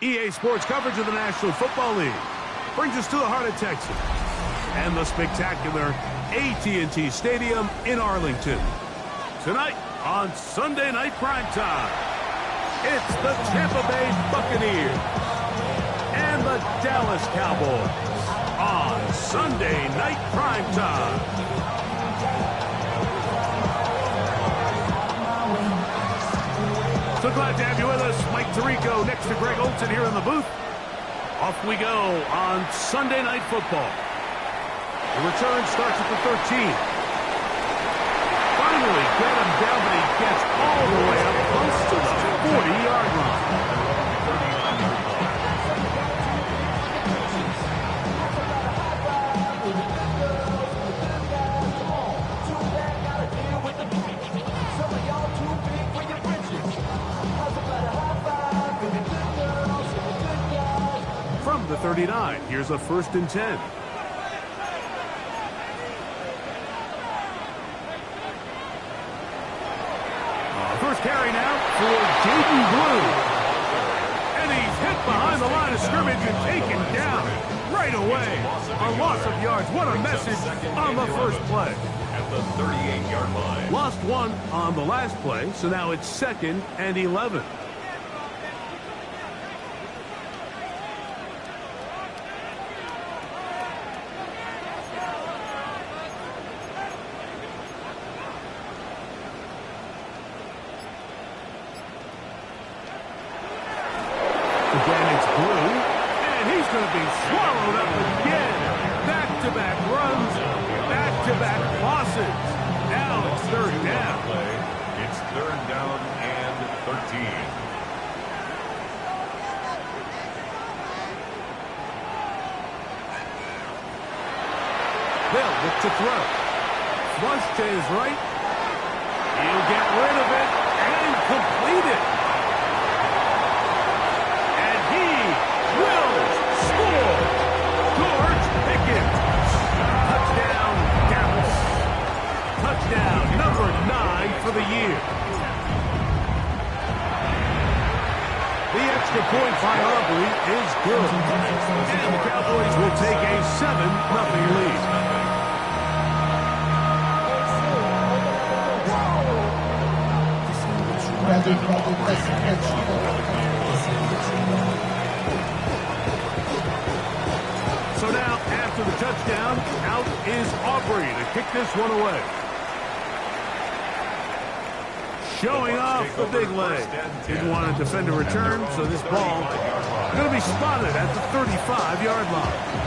EA Sports coverage of the National Football League brings us to the heart of Texas and the spectacular AT&T Stadium in Arlington. Tonight on Sunday Night Primetime, it's the Tampa Bay Buccaneers and the Dallas Cowboys on Sunday Night Primetime. So glad to have you with us. Mike Tirico next to Greg Olson here in the booth. Off we go on Sunday Night Football. The return starts at the 13. Finally get him down, but he gets all the way up close to the 40-yard line. From the 39, here's a 1st and 10. First carry now for Jaden Blue. And he's hit behind the line of scrimmage and taken down right away. A loss of yards. What a message on the first play. At the 38-yard line. Lost one on the last play, so now it's 2nd and 11. Again, it's Blue, and he's going to be swallowed up again. Back-to-back runs, back-to-back losses. Now it's 3rd down. It's 3rd down and 13. They'll look to throw. Flush to his right. He'll get rid of it and complete it. Touchdown, number 9 for the year. The extra point by Aubrey is good. And the Cowboys will take a 7-0 lead. So now, after the touchdown, out is Aubrey to kick this one away. Showing off the big leg. Didn't want to defend a return, so this ball going to be spotted at the 35-yard line.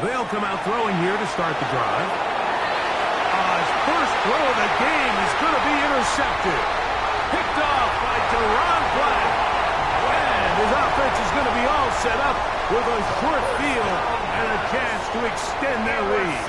They'll come out throwing here to start the drive. His first throw of the game is going to be intercepted. Picked off by Deron Black. And his offense is going to be all set up with a short field and a chance to extend their lead.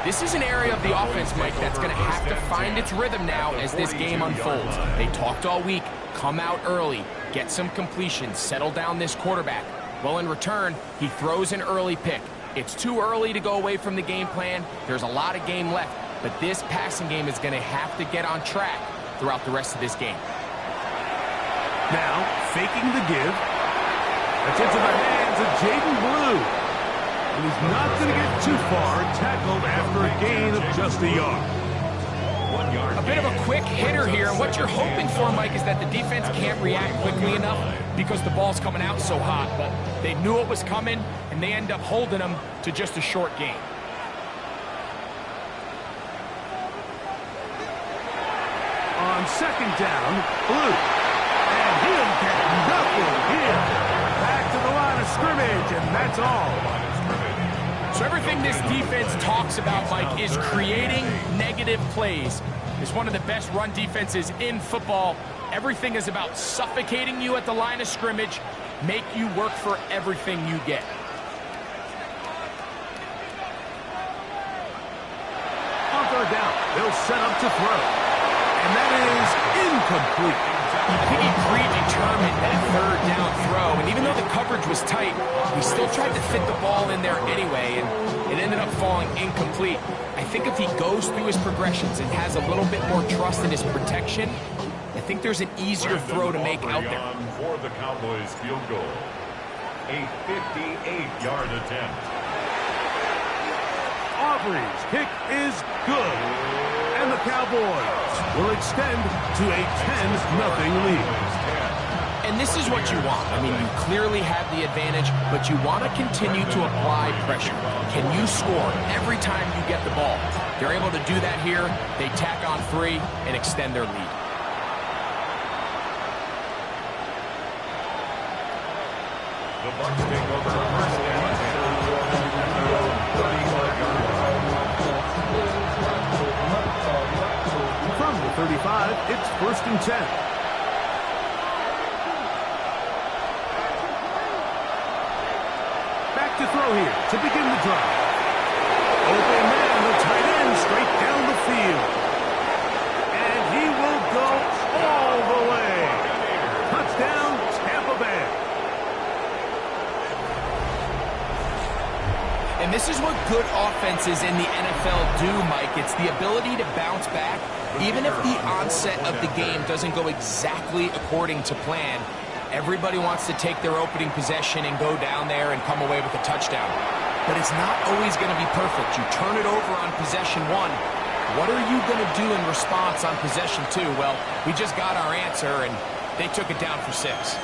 This is an area of the offense, Mike, that's going to have to find its rhythm now as this game unfolds. They talked all week, come out early, get some completions, settle down this quarterback. Well, in return, he throws an early pick. It's too early to go away from the game plan. There's a lot of game left, but this passing game is going to have to get on track throughout the rest of this game. Now, faking the give. That's into the hands of Jaden Blue. And he's not going to get too far, tackled after a gain of just a yard. A bit of a quick hitter here, and what you're hoping for, Mike, is that the defense can't react quickly enough because the ball's coming out so hot. But they knew it was coming, and they end up holding them to just a short gain. On 2nd down, Blue. And he'll get nothing here. Back to the line of scrimmage, and that's all. So everything this defense talks about, Mike, is creating negative plays. It's one of the best run defenses in football. Everything is about suffocating you at the line of scrimmage, make you work for everything you get. On 3rd down, they'll set up to throw. And that is incomplete. I think he predetermined that third down throw, and even though the coverage was tight, he still tried to fit the ball in there anyway, and it ended up falling incomplete. I think if he goes through his progressions and has a little bit more trust in his protection, I think there's an easier throw to make out there. For the Cowboys field goal. A 58-yard attempt. Aubrey's kick is good. And the Cowboys will extend to a 10-0 lead. And this is what you want. I mean, you clearly have the advantage, but you want to continue to apply pressure. Can you score every time you get the ball? They're able to do that here. They tack on 3 and extend their lead. The Bucs take over first down and 35-yard line. From the 35, it's 1st and 10. Back to throw here to begin the drive. Open man, the tight end, straight down the field. And he will go all the way. Touchdown, Tampa Bay. And this is what good offenses in the NFL do, Mike. It's the ability to bounce back, even if the onset of the game doesn't go exactly according to plan. Everybody wants to take their opening possession and go down there and come away with a touchdown. But it's not always going to be perfect. You turn it over on possession 1. What are you going to do in response on possession 2? Well, we just got our answer, and they took it down for 6.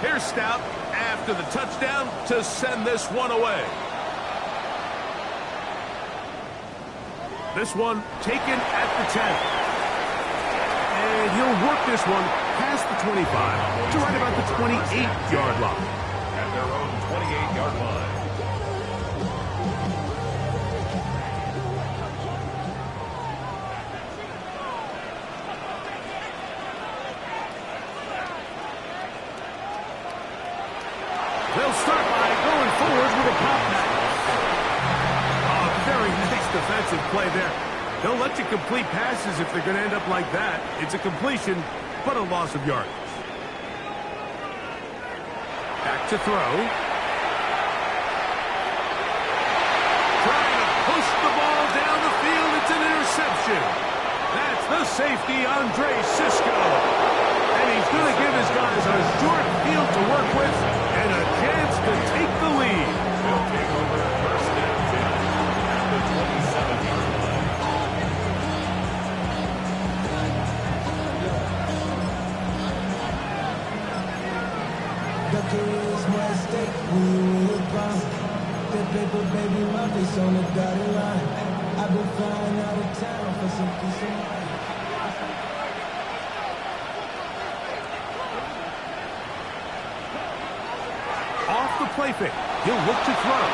Here's Stout after the touchdown to send this one away. This one taken at the 10. And he'll work this one past the 25 to right about the 28-yard line. At their own 28-yard line. They'll start by going forward with a pop back. Oh, very nice defensive play there. They'll let you complete passes if they're going to end up like that. It's a completion, but a loss of yardage. Back to throw. Trying to push the ball down the field. It's an interception. That's the safety, Andre Cisco. And he's going to give his guys a short field to work with and a chance to take the lead. They'll take over first and 10 at the 27-yard line. The career's more at stake when you win the crown. The paper, baby, my face on the dotted line. I've been flying out of town for some peace of mind. Off the play fake. He'll look to throw.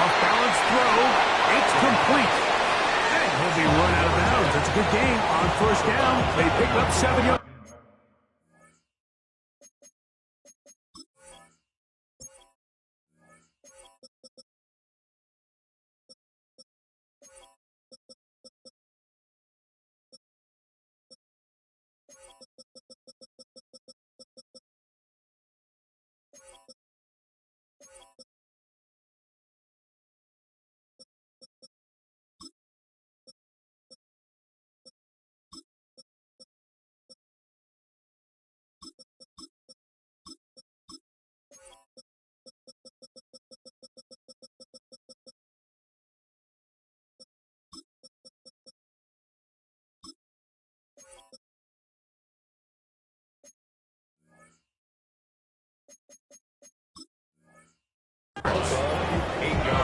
Off-balance throw. It's complete. And he'll be run out of bounds. It's a good game on first down. They pick up 7 yards.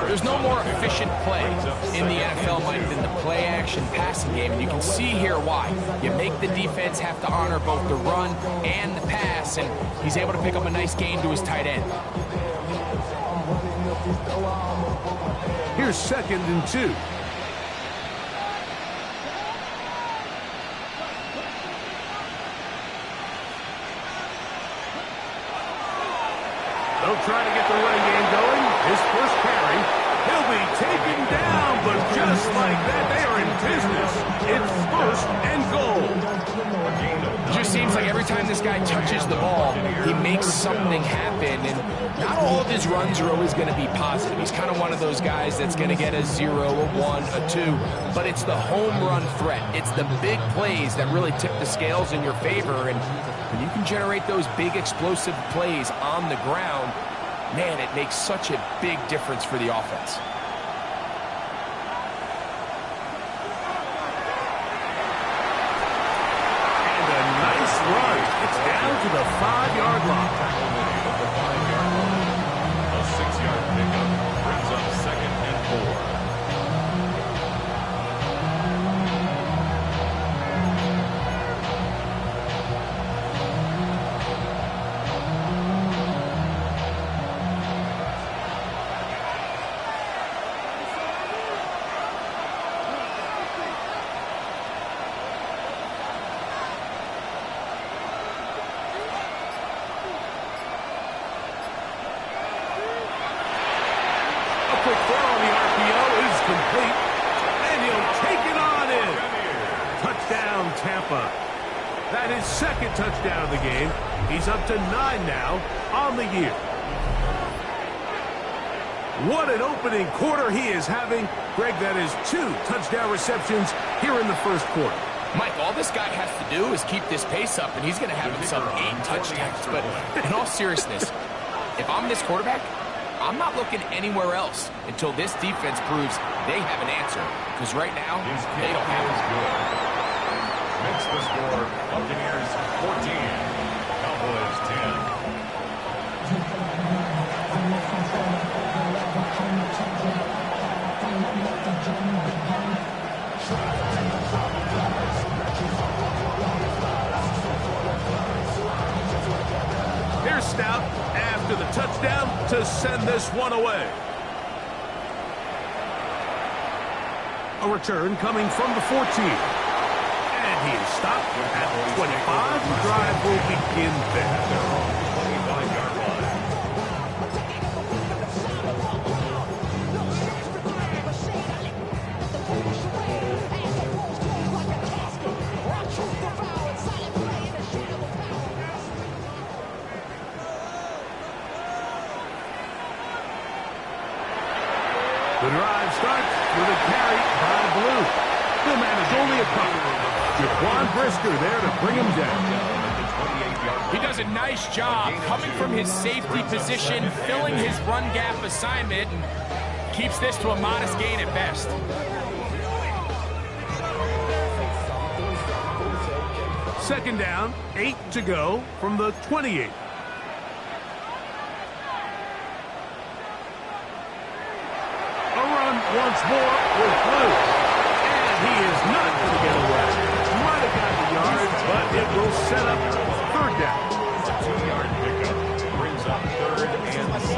There's no more efficient play in the NFL, Mike, than the play-action passing game, and you can see here why. You make the defense have to honor both the run and the pass, and he's able to pick up a nice gain to his tight end. Here's 2nd and 2. They'll try to get the running game going. His first carry. He'll be taken down, but just like that, they are in business. It's 1st and goal. It just seems like every time this guy touches the ball, he makes something happen. And not all of his runs are always going to be positive. He's kind of one of those guys that's going to get a 0, a 1, a 2. But it's the home run threat. It's the big plays that really tip the scales in your favor. And when you can generate those big explosive plays on the ground, man, it makes such a big difference for the offense. And a nice run. It's down to the 5-yard line. A 6-yard pickup brings up 2nd and 4. Quick throw on the RPO is complete. And he'll take it on in. Touchdown, Tampa. That is 2nd touchdown of the game. He's up to 9 now on the year. What an opening quarter he is having. Greg, that is 2 touchdown receptions here in the 1st quarter. Mike, all this guy has to do is keep this pace up, and he's going to have himself 8 touchdowns. But in all seriousness, if I'm this quarterback, I'm not looking anywhere else until this defense proves they have an answer. Because right now, they don't have it. Makes the score Buccaneers 14, Cowboys 10. Here's Stout after the touchdown to send this one away. A return coming from the 14. And he is stopped at the 25. The drive will begin there. 25-yard line. The drive starts with a carry by Blue. The man is only a pup. Jaquan Brisker there to bring him down. He does a nice job coming from his safety position, filling his run gap assignment, and keeps this to a modest gain at best. Second down, 8 to go from the 28. Once more with Blue. And he is not going to get away. Might have got the yards, but it will set up 3rd down. A 2-yard pickup brings up 3rd and 6.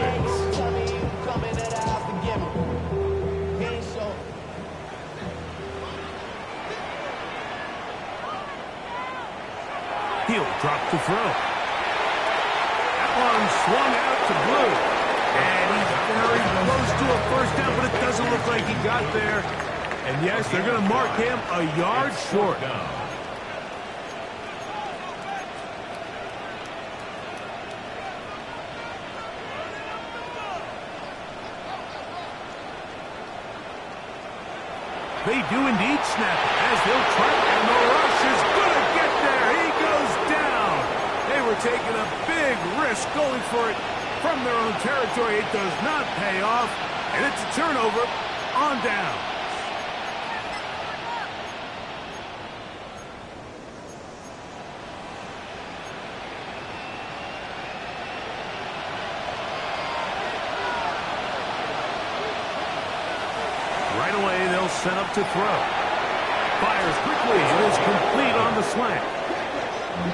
He'll drop to throw. That one swung out to Blue. And he's very close to a 1st down, but it doesn't look like he got there. And yes, they're going to mark him a yard short. They do indeed snap it as they'll try, and the rush is going to get there. He goes down. They were taking a big risk going for it from their own territory. It does not pay off, and it's a turnover on down. Right away, they'll set up to throw. Fires quickly. It is complete on the slant.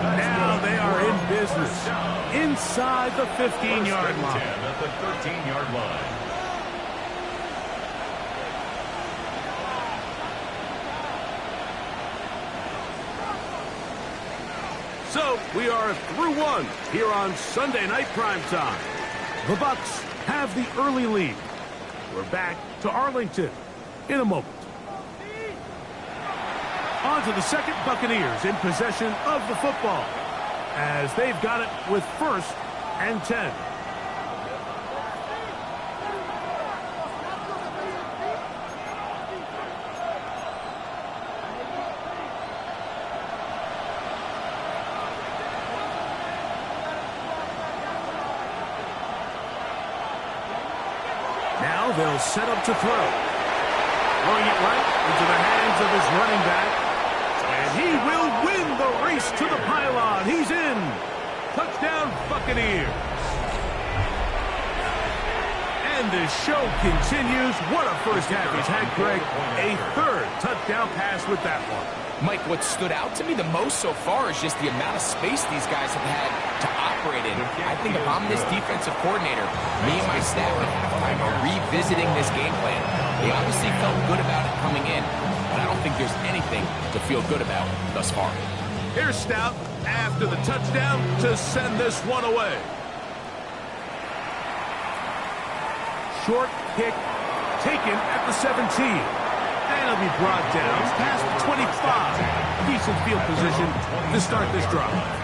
Now they are in business inside the 15-yard line. At the 13-yard line. So we are through one here on Sunday Night Primetime. The Bucs have the early lead. We're back to Arlington in a moment. On to the second, Buccaneers in possession of the football as they've got it with 1st and 10. Now they'll set up to throw. Throwing it right into the hands of his running back. And he will win the race to the pylon. He's in. Touchdown, Buccaneers. And the show continues. What a first half he's had, Greg. A 3rd touchdown pass with that one. Mike, what stood out to me the most so far is just the amount of space these guys have had to operate in. I think if I'm this defensive coordinator, me and my staff at halftime are revisiting this game plan. They obviously felt good about it coming in, but I don't think there's anything to feel good about thus far. Here's Stout after the touchdown to send this one away. Short kick taken at the 17. And it'll be brought down past the 25. Decent field position to start this drive.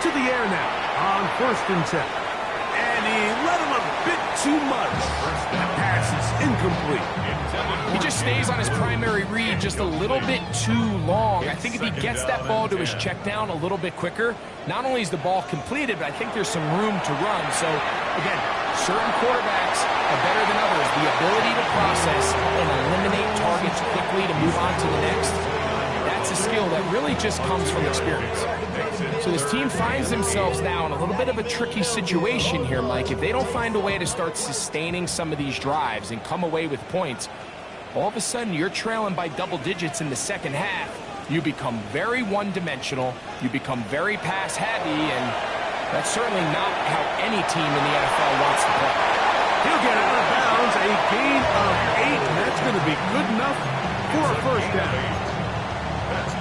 To the air now on 1st and 10. And he let him a bit too much. That pass is incomplete. He just stays on his primary read just a little bit too long. I think if he gets that ball to his check down a little bit quicker, not only is the ball completed, but I think there's some room to run. So, again, certain quarterbacks are better than others. The ability to process and eliminate targets quickly to move on to the next. That's a skill that really just comes from experience. So this team finds themselves now in a little bit of a tricky situation here, Mike. If they don't find a way to start sustaining some of these drives and come away with points, all of a sudden you're trailing by double digits in the second half. You become very one-dimensional. You become very pass-heavy, and that's certainly not how any team in the NFL wants to play. He'll get out of bounds. A gain of 8, and that's going to be good enough for a first down.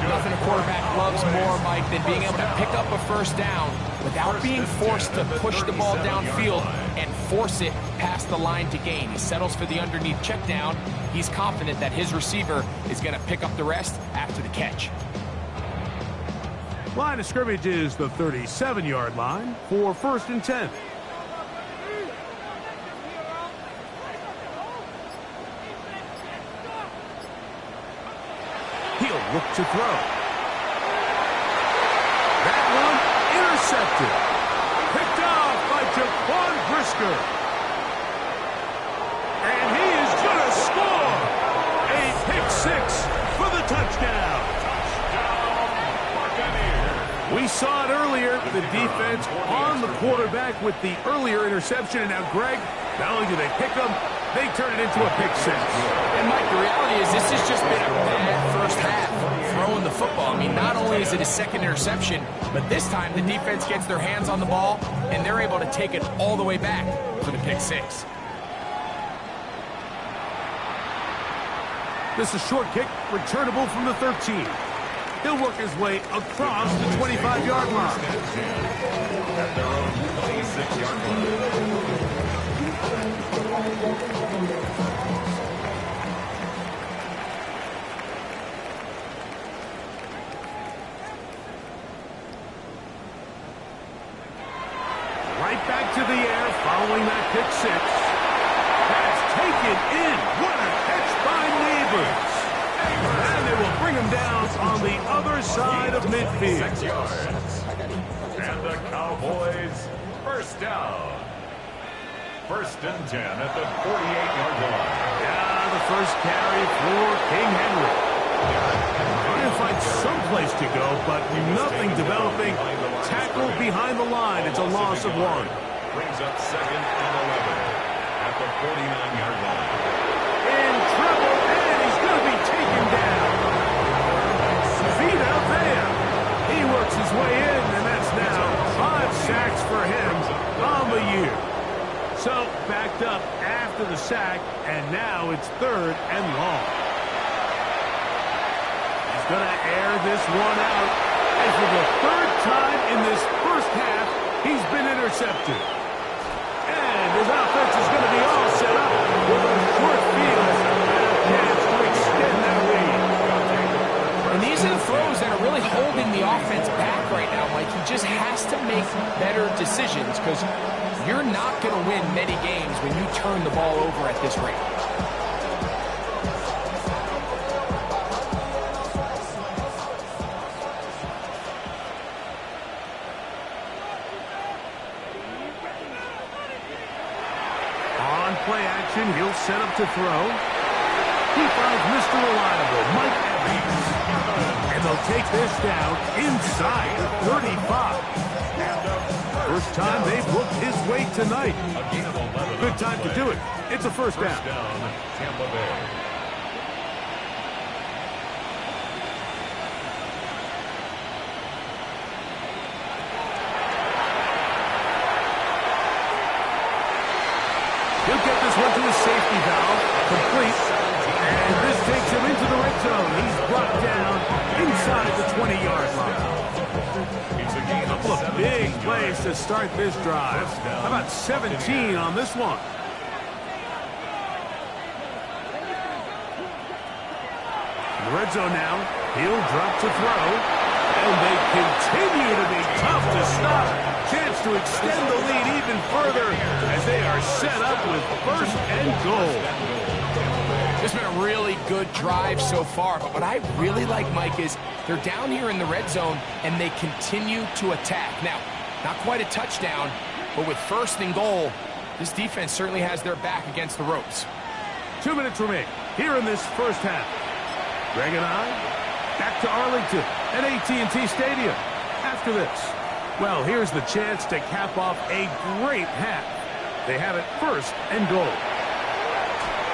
Nothing a quarterback loves more, Mike, than being able to pick up a first down without being forced to push the ball downfield and force it past the line to gain. He settles for the underneath check down. He's confident that his receiver is going to pick up the rest after the catch. Line of scrimmage is the 37-yard line for 1st and 10. He'll look to throw. That one intercepted. Picked off by Jaquan Brisker. And he is going to score. A pick 6 for the touchdown. We saw it earlier, the defense on the quarterback with the earlier interception. And now, Greg, not only do they pick them, they turn it into a pick 6. And, Mike, the reality is this has just been a bad first half throwing the football. I mean, not only is it a second interception, but this time the defense gets their hands on the ball, and they're able to take it all the way back for the pick 6. This is a short kick, returnable from the 13. He'll work his way across the 25-yard line. At their own 26-yard line. Right back to the air following that pick 6. That's taken in. What a catch by Neighbors. And they will bring him down on the other side of midfield. 6 yards. And the Cowboys first down. 1st and 10 at the 48-yard line. Yeah, the first carry for King Henry. Trying to find some place to go, but nothing developing. Tackle behind the line. It's a loss of 1. Brings up 2nd and 11 at the 49-yard line. In trouble, and he's going to be taken down. Vita Vea. He works his way in, and that's now 5 sacks for him on the year. So, backed up after the sack, and now it's 3rd and long. He's going to air this one out. And for the 3rd time in this first half, he's been intercepted. And his offense is going to be all set up with a short field and a chance to extend that lead. And these are the throws that are really holding the offense back right now, Mike. He just has to make better decisions because you're not going to win many games when you turn the ball over at this rate. On play action, he'll set up to throw. He finds Mr. Reliable, Mike Evans. And they'll take this down inside the 35. First time they've looked his way tonight. Good time to do it. It's a first down. Tampa Bay. He'll get this one to his safety valve, complete. And this takes him into the red zone. He's brought down inside the 20-yard line. A couple of big plays to start this drive. How about 17 on this one? In the red zone now. He'll drop to throw. And they continue to be tough to stop. Chance to extend the lead even further as they are set up with 1st and goal. It's been a really good drive so far, but what I really like, Mike, is they're down here in the red zone, and they continue to attack. Now, not quite a touchdown, but with 1st and goal, this defense certainly has their back against the ropes. 2 minutes remain here in this first half. Greg and I back to Arlington at AT&T Stadium. After this, well, here's the chance to cap off a great half. They have it 1st and goal.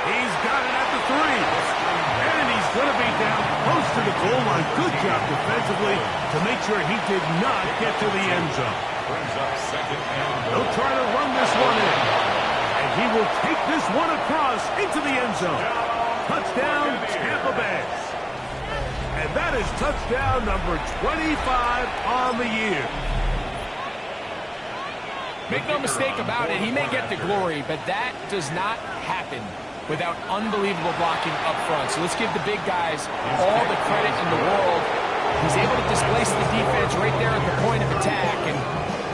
He's got it at the 3. And he's going to be down close to the goal line. Good job defensively to make sure he did not get to the end zone. They'll try to run this one in. And he will take this one across into the end zone. Touchdown, Tampa Bay. And that is touchdown number 25 on the year. Make no mistake about it, he may get the glory, but that does not happen without unbelievable blocking up front. So let's give the big guys all the credit in the world. He's able to displace the defense right there at the point of attack, and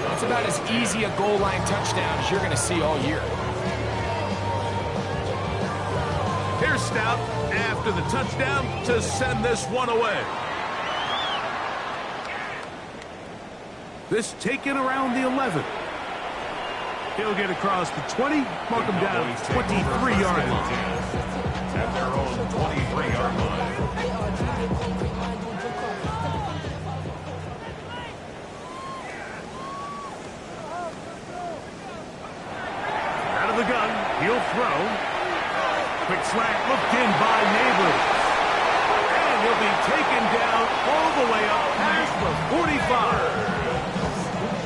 that's about as easy a goal line touchdown as you're going to see all year. Here's Stout after the touchdown to send this one away. This taken around the 11. He'll get across the 20, mark him down 23-yard line. At their own 23-yard line. Out of the gun, he'll throw. Quick slant looked in by Neighbors. And he'll be taken down all the way up past the 45.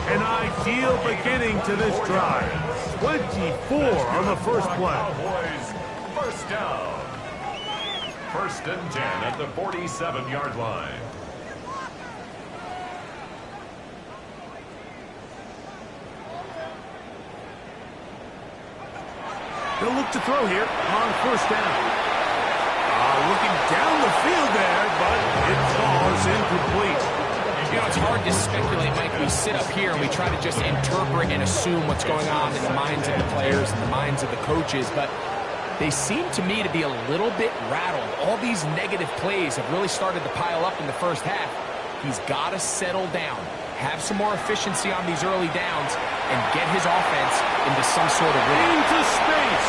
An ideal beginning to this drive. 24 on the first play. Cowboys, 1st down. 1st and 10 at the 47-yard line. They'll look to throw here on 1st down. Looking down the field there, but it falls incomplete. You know, it's hard to speculate, Mike. We sit up here and we try to just interpret and assume what's going on in the minds of the players and the minds of the coaches, but they seem to me to be a little bit rattled. All these negative plays have really started to pile up in the first half. He's got to settle down, have some more efficiency on these early downs, and get his offense into some sort of rhythm. Into space.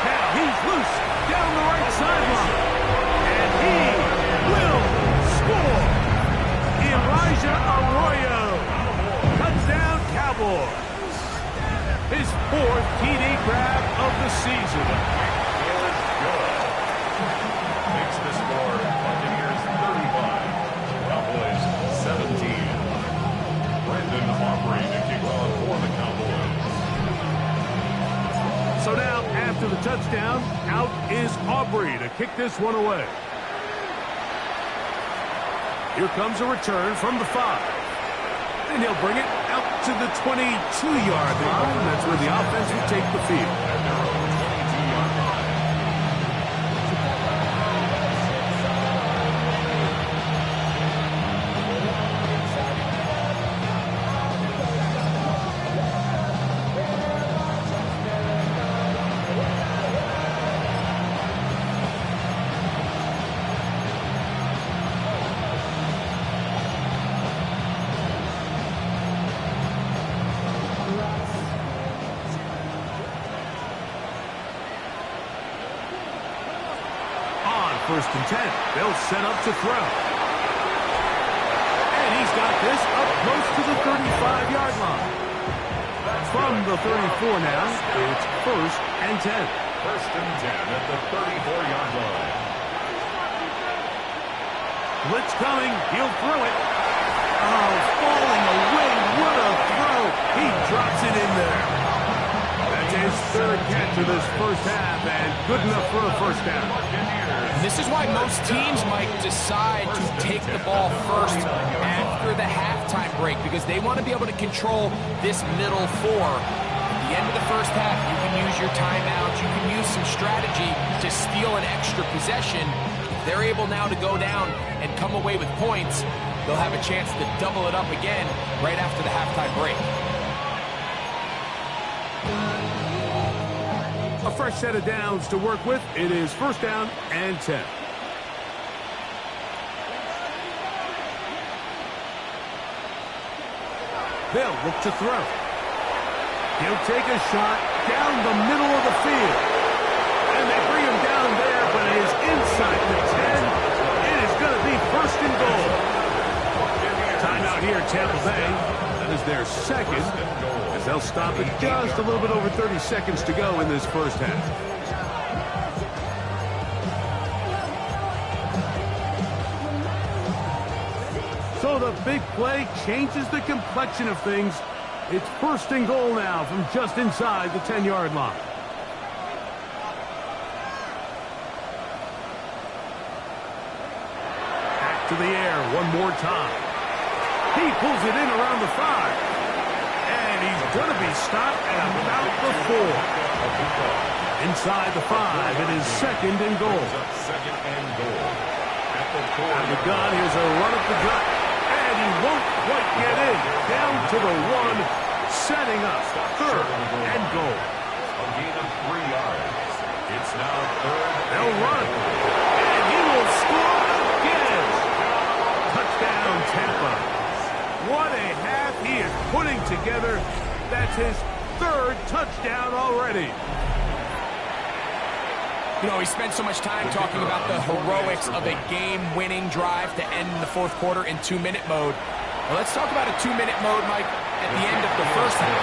Now he's loose down the right sideline. And he will score. Elijah Arroyo. Touchdown, Cowboys. his 4th TD grab of the season. Is good. Makes the score Buccaneers 35, Cowboys 17. Brandon Aubrey to kick off for the Cowboys. So now, after the touchdown, out is Aubrey to kick this one away. Here comes a return from the 5. And he'll bring it out to the 22-yard line. That's where the offense will take the field. At their own 22-yard line. First and 10. They'll set up to throw. And he's got this up close to the 35-yard line. From the 34 now, it's first and 10. First and 10 at the 34-yard line. Blitz coming. He'll throw it. Oh, falling away. What a throw. He drops it in there. That's his 3rd catch of this first half, and good enough for a first down. This is why most teams might decide to take the ball first after the halftime break, because they want to be able to control this middle 4. At the end of the first half, you can use your timeouts, you can use some strategy to steal an extra possession. If they're able now to go down and come away with points, they'll have a chance to double it up again right after the halftime break. A fresh set of downs to work with. It is first down and 10. They'll look to throw. He'll take a shot down the middle of the field. And they bring him down there, but it is inside the 10. It is going to be first and goal. Timeout here, Tampa Bay. That is their second. As they'll stop it just a little bit over 30 seconds to go in this first half. So the big play changes the complexion of things. It's first and goal now from just inside the 10-yard line. Back to the air one more time. He pulls it in around the 5. And he's going to be stopped at about the 4. Inside the 5, it is second and goal. Second and goal. Out of the gun, here's a run up the gut. And he won't quite get in. Down to the 1, setting up third and goal. A gain of 3 yards. It's now third. They'll run. And he will score again. Touchdown, Tampa. What a half he is putting together. That's his 3rd touchdown already. You know, we spent so much time talking about the heroics of a game-winning drive to end the 4th quarter in 2-minute mode. Well, let's talk about a 2-minute mode, Mike, at the end of the first half.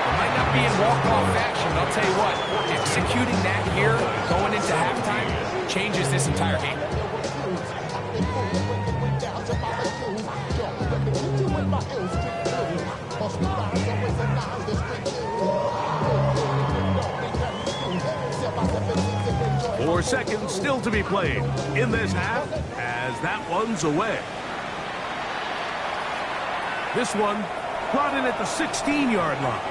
It might not be in walk-off fashion, but I'll tell you what, executing that here, going into halftime, changes this entire game. Four seconds still to be played in this half as that one's away. This one brought in at the 16-yard line.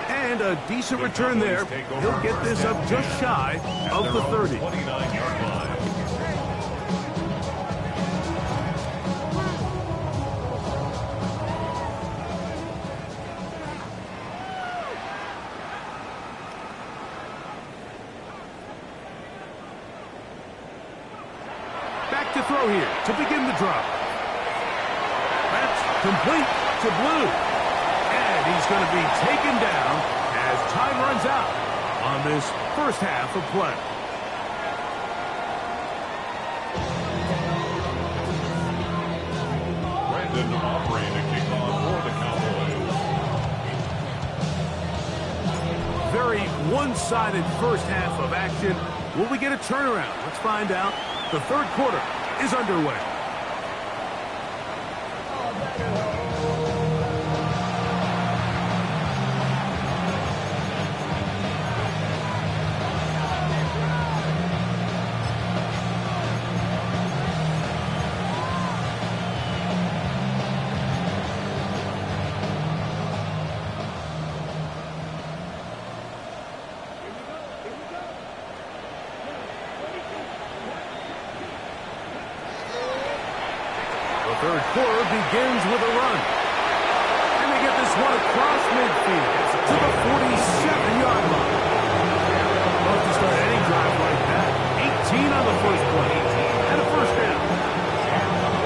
And a decent return there. He'll get this up just shy of the 30. 29-yard line. Back to throw here to begin the drop. That's complete to Blue. And he's going to be taken down as time runs out on this first half of play. Brandon Aubrey to kick off for the Cowboys. very one-sided first half of action. Will we get a turnaround? Let's find out. The third quarter is underway. The third quarter begins with a run. And they get this one across midfield to the 47-yard line. Love to start any drive like that. 18 on the first play. And a first down.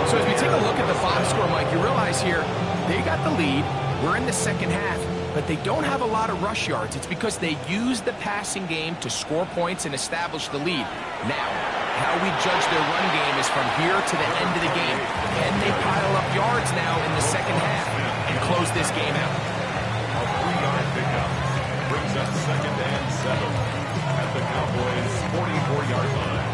So as we take a look at the box score, Mike, you realize here they got the lead. We're in the second half, but they don't have a lot of rush yards. It's because they use the passing game to score points and establish the lead. Now, how we judge their run game is from here to the end of the game. Can they pile up yards now in the second half and close this game out? A 3-yard pickup brings up 2nd and 7 at the Cowboys' 44-yard line.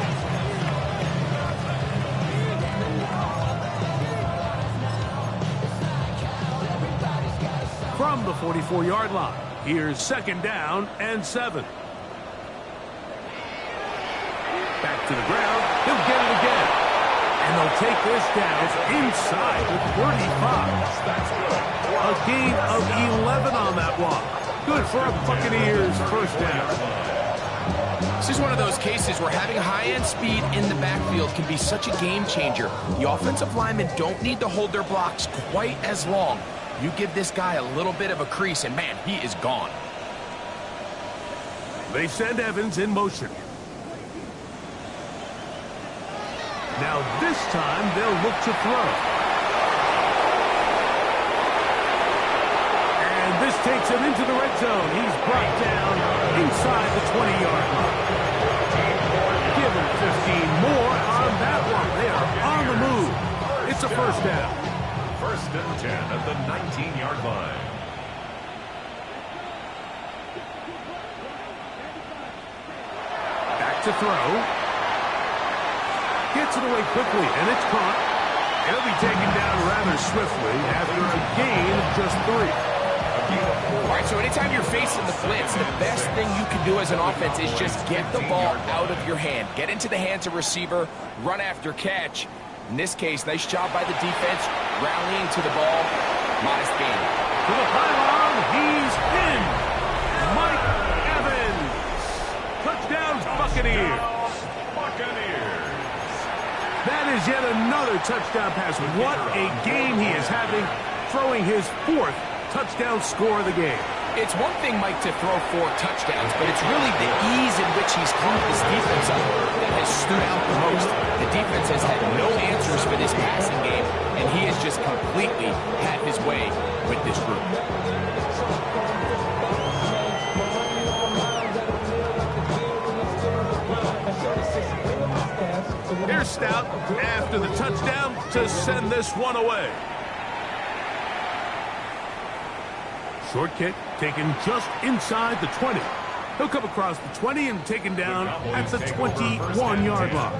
From the 44-yard line, here's 2nd down and 7. Back to the ground. He'll get it again. And they'll take this down inside the 35. A gain of 11 on that walk. Good for a Buccaneers first down. This is one of those cases where having high-end speed in the backfield can be such a game changer. The offensive linemen don't need to hold their blocks quite as long. You give this guy a little bit of a crease, and man, he is gone. They send Evans in motion. Now this time they'll look to throw. And this takes him into the red zone. He's brought down inside the 20-yard line. Give him 15 more on that one. They are on the move. It's a first down. 1st and 10 at the 19-yard line. Back to throw. Gets it away quickly, and it's caught. It'll be taken down rather swiftly after a gain of just 3. All right, so anytime you're facing the blitz, the best thing you can do as an offense is just get the ball out of your hand. Get into the hands of receiver, run after catch. In this case, nice job by the defense, rallying to the ball. Modest gain. To the pylon, he's in. Mike Evans. Touchdown, Buccaneers. That is yet another touchdown pass. What a game he is having, throwing his 4th touchdown score of the game. It's one thing, Mike, to throw 4 touchdowns, but it's really the ease in which he's caught this defense up that has stood out the most. The defense has had no answers for this passing game, and he has just completely had his way with this group. Here's Stout after the touchdown to send this one away. Short kick taken just inside the 20. He'll come across the 20 and taken down at the 21-yard line.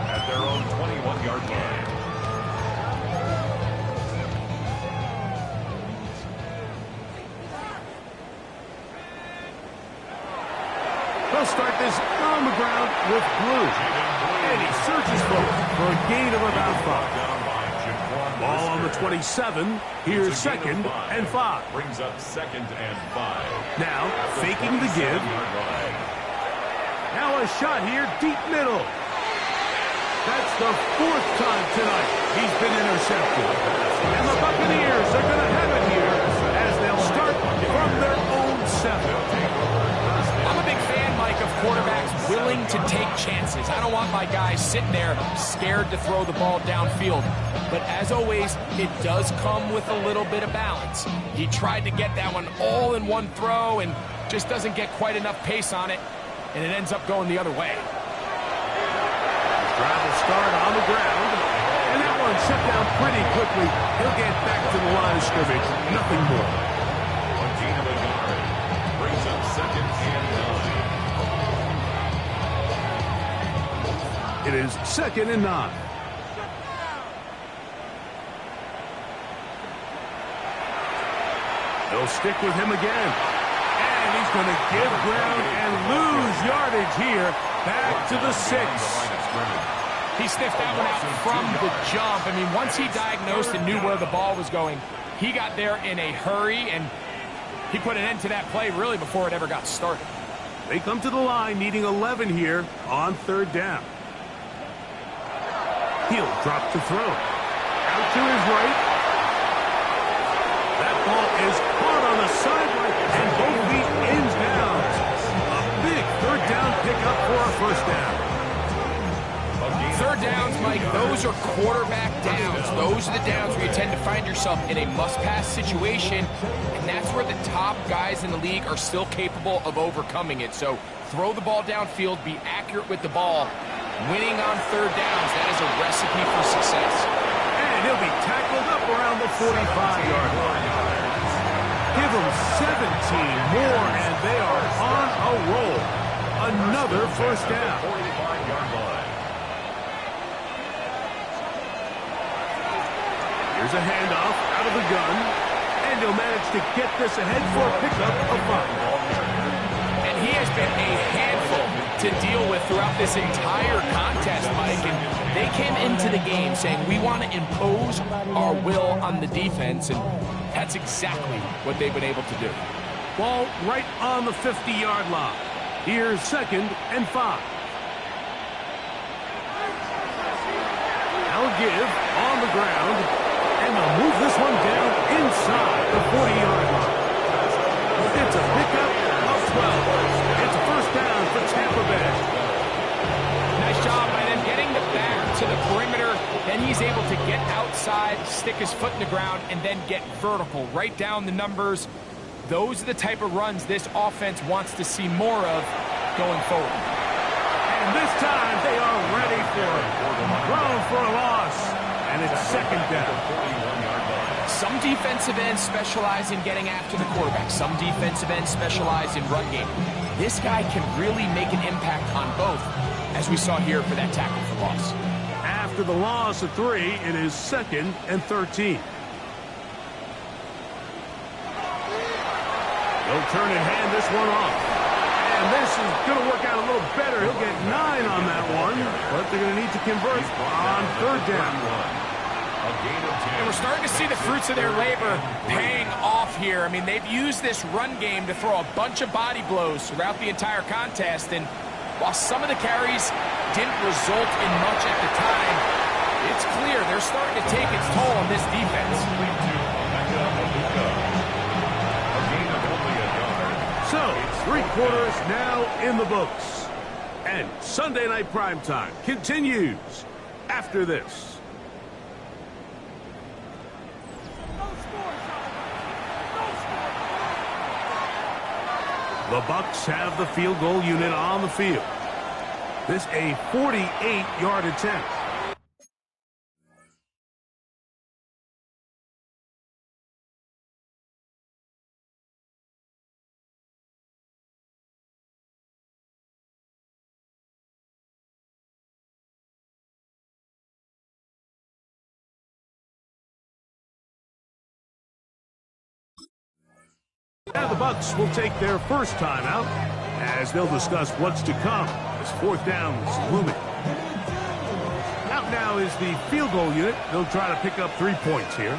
At their own 21-yard line. They'll start this on the ground with Blue. And he searches for a gain of about 5. Ball on the 27. Here's 2nd and 5. Brings up 2nd and 5. Now, faking the give. Now a shot here, deep middle. That's the 4th time tonight he's been intercepted. And the Buccaneers are going to have it here as they'll start from their own 7. I'm a big fan, Mike, of quarterbacks willing to take chances. I don't want my guys sitting there scared to throw the ball downfield. But as always, it does come with a little bit of balance. He tried to get that one all in one throw and just doesn't get quite enough pace on it, and it ends up going the other way. Drive will start on the ground, and that one shut down pretty quickly. He'll get back to the line of scrimmage, nothing more. A gain of a yard brings up 2nd is 2nd and 9. They'll stick with him again. And he's going to give ground and lose yardage here. Back to the 6. He sniffed that one out from the jump. I mean, once he diagnosed and knew where the ball was going, he got there in a hurry, and he put an end to that play really before it ever got started. They come to the line needing 11 here on 3rd down. He'll drop to throw. Out to his right. That ball is caught on the sideline, and both feet ends down. A big 3rd down pickup for a 1st down. 3rd downs, Mike, those are quarterback downs. Those are the downs where you tend to find yourself in a must-pass situation, and that's where the top guys in the league are still capable of overcoming it. So throw the ball downfield, be accurate with the ball. Winning on 3rd downs, that is a recipe for success. And he'll be tackled up around the 45-yard line. Give them 17 more, and they are on a roll. Another 1st down. 45-yard line. Here's a handoff out of the gun, and he'll manage to get this ahead for a pickup of 5. And he has been a handful to deal with throughout this entire contest, Mike. And they came into the game saying, we want to impose our will on the defense, and that's exactly what they've been able to do. Ball right on the 50-yard line. Here's 2nd and 5. They'll give on the ground, and they'll move this one down inside the 40-yard line. It's a pickup of 12. It's a 1st down for Tampa Bay. Nice job by them getting the back to the perimeter. Then he's able to get outside, stick his foot in the ground, and then get vertical. Right down the numbers. Those are the type of runs this offense wants to see more of going forward. And this time they are ready for it. Thrown for a loss. And it's 2nd down. Some defensive ends specialize in getting after the quarterback. Some defensive ends specialize in run game. This guy can really make an impact on both, as we saw here for that tackle for loss. After the loss of 3, it is 2nd and 13. They'll turn and hand this one off. And this is going to work out a little better. He'll get 9 on that one, but they're going to need to convert on 3rd down. And we're starting to see the fruits of their labor paying off here. I mean, they've used this run game to throw a bunch of body blows throughout the entire contest, and while some of the carries didn't result in much at the time, it's clear they're starting to take its toll on this defense. So, 3 quarters now in the books. And Sunday Night Primetime continues after this. The Bucs have the field goal unit on the field. This a 48-yard attempt. Now the Bucs will take their first timeout as they'll discuss what's to come as 4th down is looming. Out now is the field goal unit. They'll try to pick up 3 points here.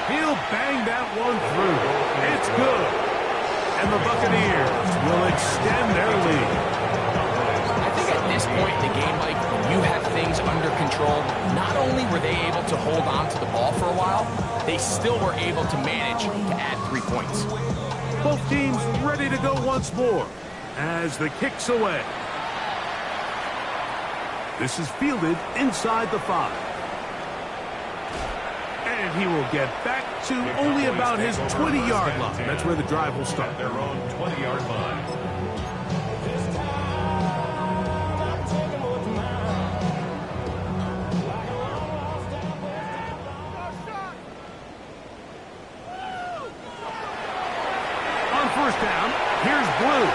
He'll bang that one through. It's good. And the Buccaneers will extend their lead. I think at this point in the game, Mike, when you have things under control, not only were they able to hold on to the ball for a while, they still were able to manage to add 3 points. Both teams ready to go once more as the kick's away. This is fielded inside the 5. And he will get back to only about his 20-yard line. That's where the drive will start. Their own 20-yard line. On 1st down, here's Blue.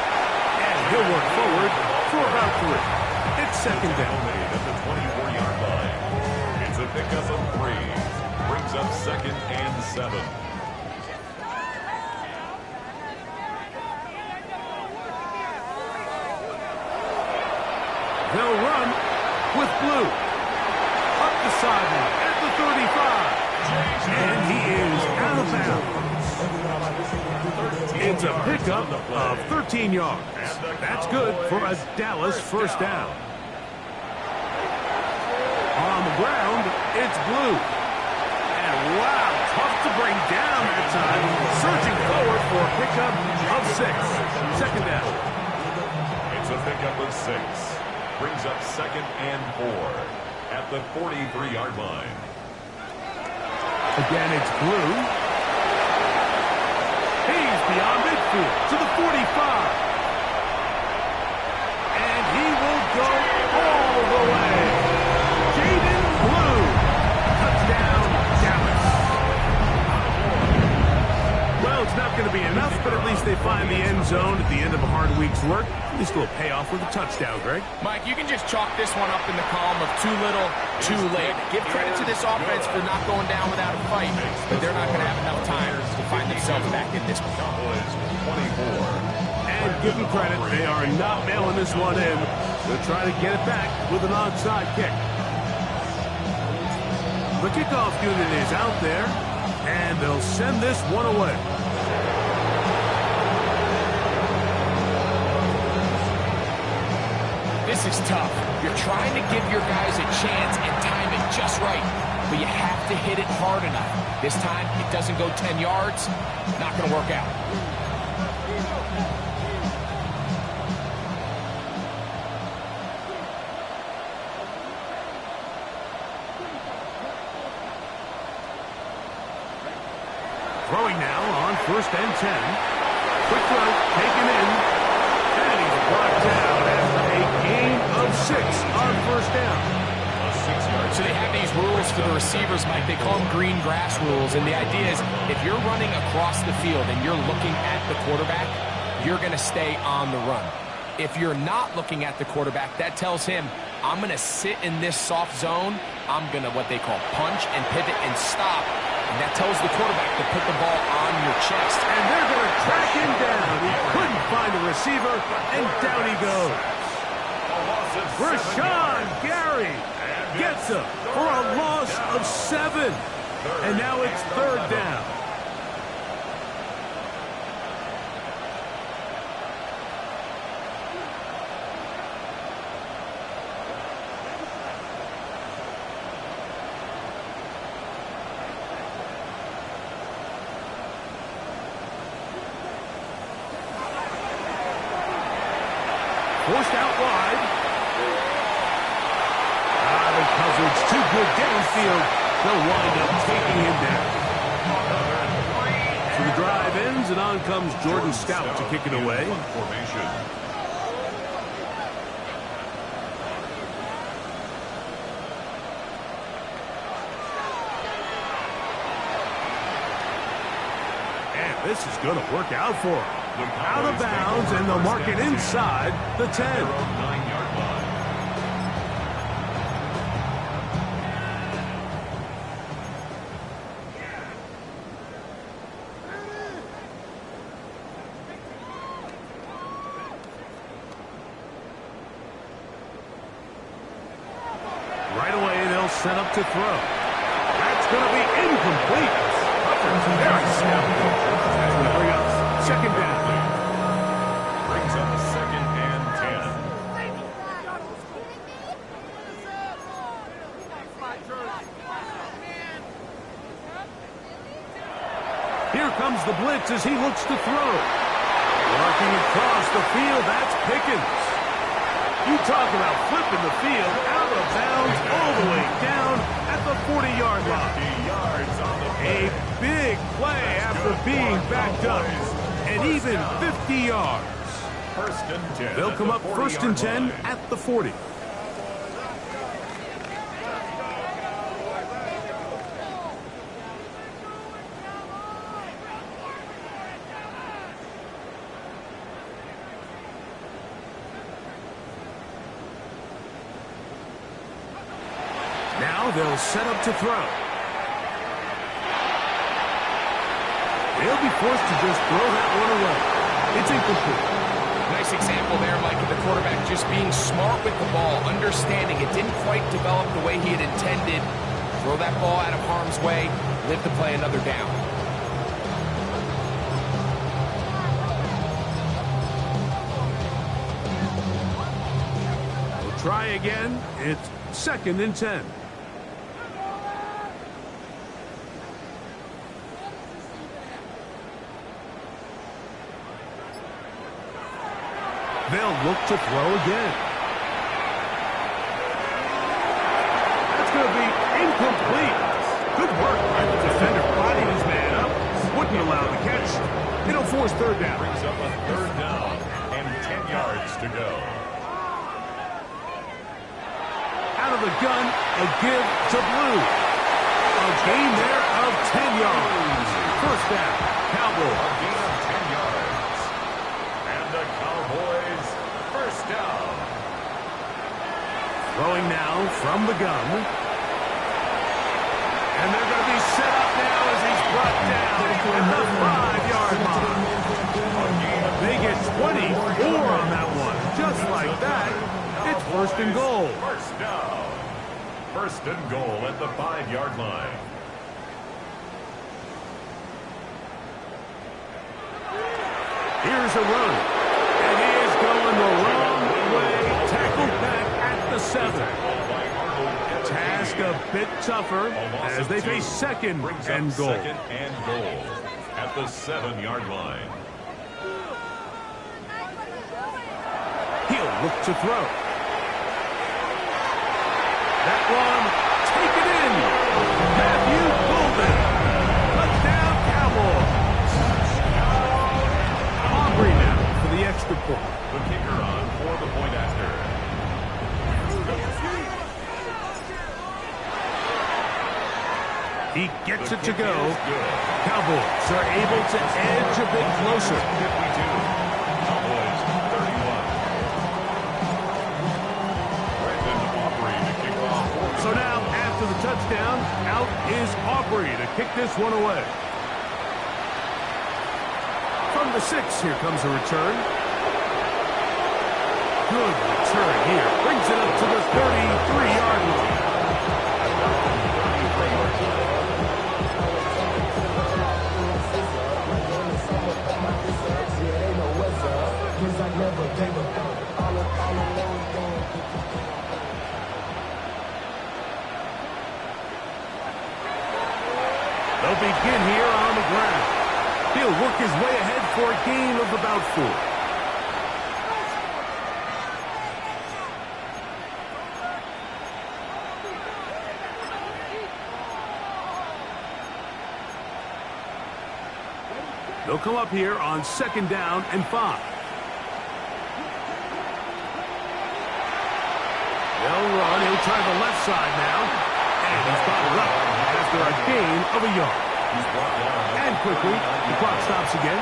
And he'll work forward for about 3. It's second down. Made at the 24-yard line. It's a pickup of 3. Brings up second and 7. They'll run with Blue. Up the sideline at the 35. And he is out of bounds. It's a pickup of 13 yards. That's good for a Dallas first down. On the ground, it's Blue. And wow, tough to bring down that time. Surging forward for a pickup of 6. Second down. It's a pickup of 6. Brings up second and 4 at the 43-yard line. Again, it's Blue. He's beyond midfield to the 45. And he will go all the way. Jaden Blue. Touchdown, Dallas. Well, it's not going to be enough, but at least they find the end zone at the end of a hard week's work. At least a little payoff with a touchdown, Greg. Mike, you can just chalk this one up in the column of too little, too late. Give credit to this offense for not going down without a fight, but they're not going to have enough time to find themselves back in this one. And give them credit, they are not mailing this one in. They'll try to get it back with an onside kick. The kickoff unit is out there, and they'll send this one away. This is tough. You're trying to give your guys a chance and time it just right, but you have to hit it hard enough. This time, it doesn't go 10 yards. Not going to work out. Throwing now on 1st and 10. Quick throw, taken in, and he's brought down after a gain of 6 on 1st down. So they have these rules for the receivers, Mike. They call them green grass rules, and the idea is if you're running across the field and you're looking at the quarterback, you're going to stay on the run. If you're not looking at the quarterback, that tells him, I'm going to sit in this soft zone. I'm going to what they call punch and pivot and stop. And that tells the quarterback to put the ball on your chest. And they're going to track him down. He couldn't find a receiver, and down he goes. Rashawn Gary gets him for a loss of 7. And now it's 3rd down. Forced out wide. Because it's too good downfield, they'll wind up taking him down. So the drive ends, and on comes Jordan Stout to kick it away. And this is going to work out for him. Out of bounds, and they'll mark it inside the 10. 9-yard line. Right away, they'll set up to throw. That's going to be incomplete. Very snap. That's going to bring up second down. Brings up a second and 10. Here comes the blitz as he looks to throw. Working across the field, that's Pickens. You talk about flipping the field out of bounds all the way down at the 40-yard line. A big play after being backed up. And even 50 yards. First and 10. They'll come up 1st and 10 at the 40. they'll set up to throw. They'll be forced to just throw that one away. It's incomplete. Nice example there, Mike, of the quarterback just being smart with the ball, understanding it didn't quite develop the way he had intended. Throw that ball out of harm's way, live to play another down. We'll try again. It's 2nd and 10. They'll look to throw again. That's going to be incomplete. Good work by the defender, bodied his man up. Wouldn't allow the catch. It'll force 3rd down. Brings up a 3rd down and 10 yards to go. Out of the gun, a give to Blue. A gain there of 10 yards. 1st down, Cowboys. A gain of 10 yards. And the Cowboys, 1st down. Throwing now from the gun. And they're going to be set up now as he's brought down at the 5-yard line. They get 24 on that one. Just like that, it's 1st and goal. 1st down. 1st and goal at the 5-yard line. Here's a run. And he is going the wrong way. Tackled back at the 7. Task a bit tougher as they face 2nd and goal. 2nd and goal at the 7-yard line. He'll look to throw. That one, taken in. Matthew Golden. Touchdown, Cowboys. Aubrey now for the extra point. The kicker on for the point after. He gets it to go. Cowboys are able to edge a bit closer. 52. Cowboys 31. Brandon Aubrey to kick off. So now, after the touchdown, out is Aubrey to kick this one away. From the 6, here comes a return. Good return here. Brings it up to the 33-yard line. They'll begin here on the ground. He'll work his way ahead for a gain of about 4. They'll come up here on 2nd down and 5. They'll run. He'll try the left side now. And he's bottled up after a gain of a yard. And quickly, the clock stops again.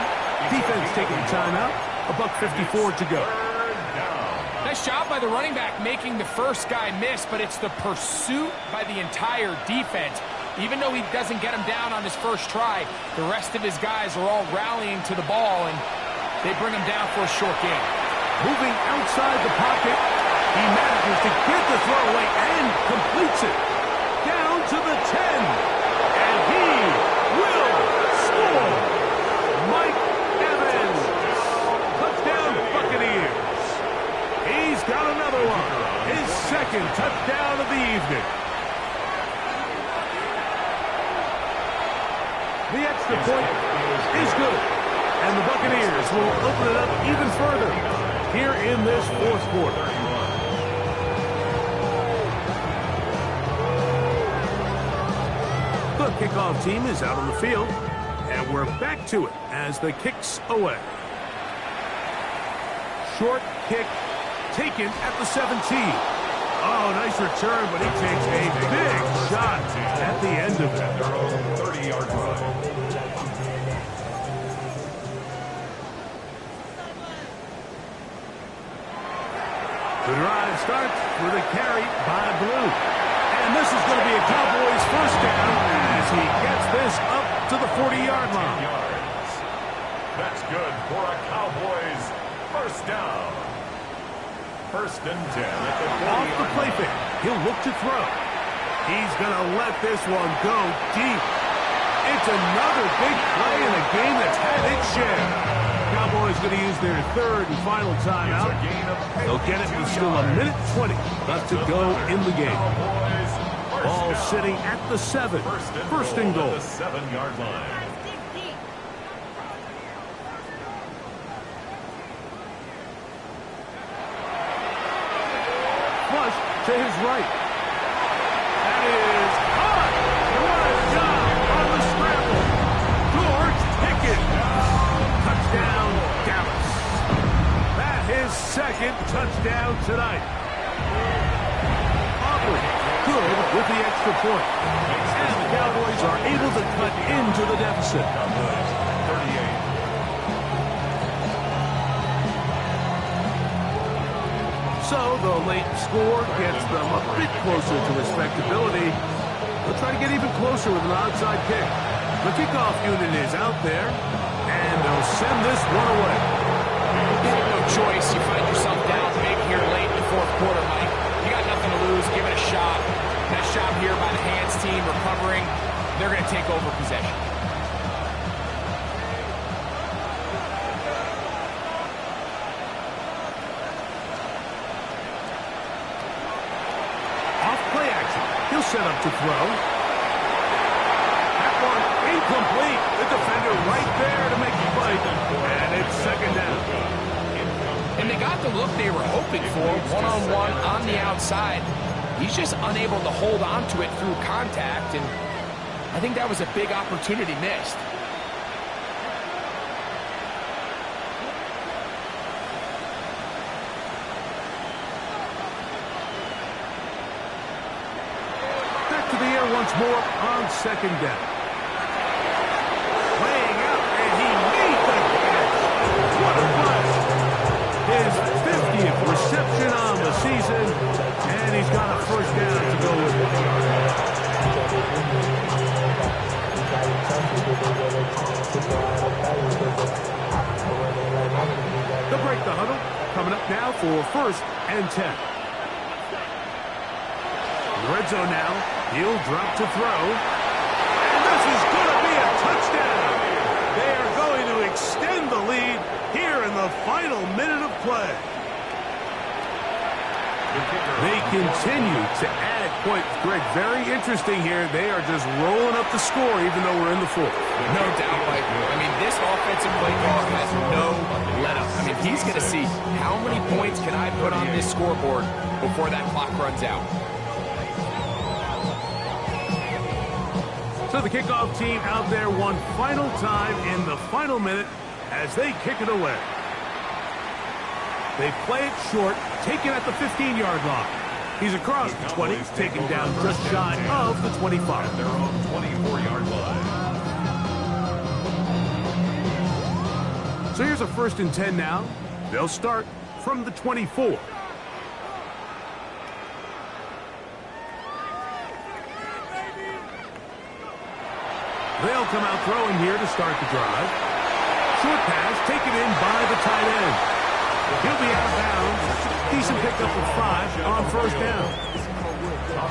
Defense taking a timeout. $1:54 to go. Nice job by the running back making the first guy miss, but it's the pursuit by the entire defense. Even though he doesn't get him down on his first try, the rest of his guys are all rallying to the ball, and they bring him down for a short gain. Moving outside the pocket, he manages to get the throw away and completes it. Down to the 10. And he will score. Mike Evans. Touchdown Buccaneers. He's got another one. His 2nd touchdown of the evening. The extra point is good. And the Buccaneers will open it up even further here in this 4th quarter. The kickoff team is out on the field, and we're back to it as the kick's away. Short kick taken at the 17. Oh, nice return, but he takes a big shot at the end of it. Their own 30-yard line. The drive starts with a carry by Blue. And And this is going to be a Cowboys first down as he gets this up to the 40-yard line. That's good for a Cowboys first down. First and 10 at the 40-yard line. Off the play fake, he'll look to throw. He's going to let this one go deep. It's another big play in a game that's had its share. Cowboys going to use their third and final timeout. They'll get it with still a minute 20 left to go in the game. Ball sitting at the 7. First and goal. The 7-yard line. Flush to his right. That is caught. What a job on the scramble. George Pickens. Touchdown, Dallas. That his second touchdown tonight. Aubrey good with the extra point. And the Cowboys are able to cut into the deficit. 38. So the late score gets them a bit closer to respectability. They'll try to get even closer with an onside kick. The kickoff unit is out there, and they'll send this one away. You have no choice. You find yourself down big here late in the fourth quarter, Mike. You got nothing to lose. Give it a shot. Nice job here by the hands team recovering. They're going to take over possession. He'll set up to throw. That one incomplete. The defender right there to make the play. And it's second down. And they got the look they were hoping for, one-on-one on the outside. He's just unable to hold on to it through contact, and I think that was a big opportunity missed. Once more on second down. Laying out, and he made the catch. What a blast. His 50th reception on the season, and he's got a first down to go with it. They'll break the huddle. Coming up now for first and 10. Red zone now. He'll drop to throw. And this is going to be a touchdown. They are going to extend the lead here in the final minute of play. They continue to add points. Greg, very interesting here. They are just rolling up the score even though we're in the fourth. No doubt, Mike. I mean, this offensive play call has no let-up. I mean, he's going to see how many points can I put on this scoreboard before that clock runs out. So the kickoff team out there one final time in the final minute as they kick it away. They play it short, taken at the 15-yard line. He's across the 20, taken down just shy of the 25. At their own 24-yard line. So here's a first and 10 now. They'll start from the 24. They'll come out throwing here to start the drive. Short pass taken in by the tight end. He'll be out of bounds. Decent pickup of 5 on first down.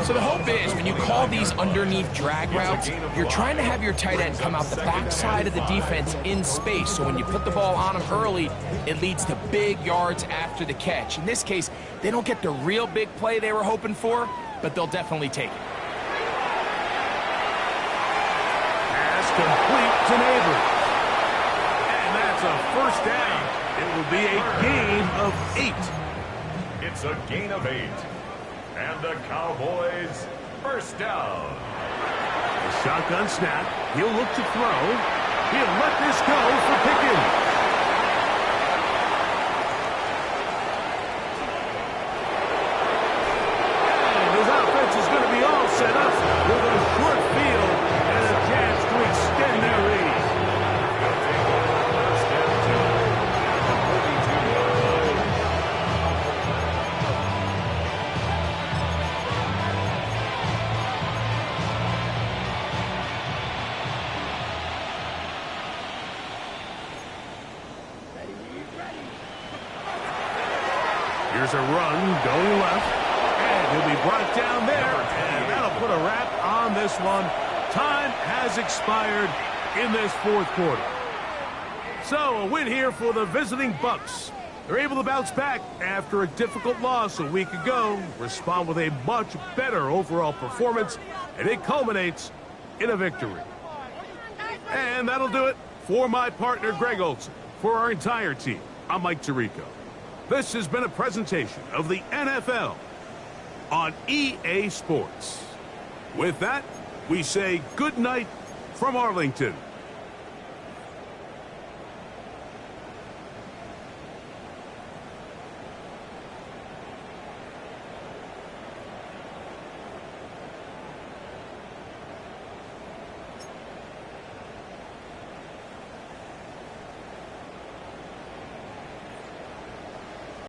So the hope is when you call these underneath drag routes, you're trying to have your tight end come out the backside of the defense in space. So when you put the ball on him early, it leads to big yards after the catch. In this case, they don't get the real big play they were hoping for, but they'll definitely take it. Complete to Neighbors. And that's a first down. It will be a gain of 8. It's a gain of 8. And the Cowboys first down. The shotgun snap. He'll look to throw. He'll let this go for Pickens. And his offense is going to be all set up with a short field and a chance to extend their lead. Here's a run going left. And he'll be brought down there. And that'll put a wrap on this one. Time has expired in this fourth quarter. So a win here for the visiting Bucks. They're able to bounce back after a difficult loss a week ago, respond with a much better overall performance, and it culminates in a victory. And that'll do it for my partner, Greg Olson. For our entire team, I'm Mike Tirico. This has been a presentation of the NFL on EA Sports. With that, we say good night from Arlington.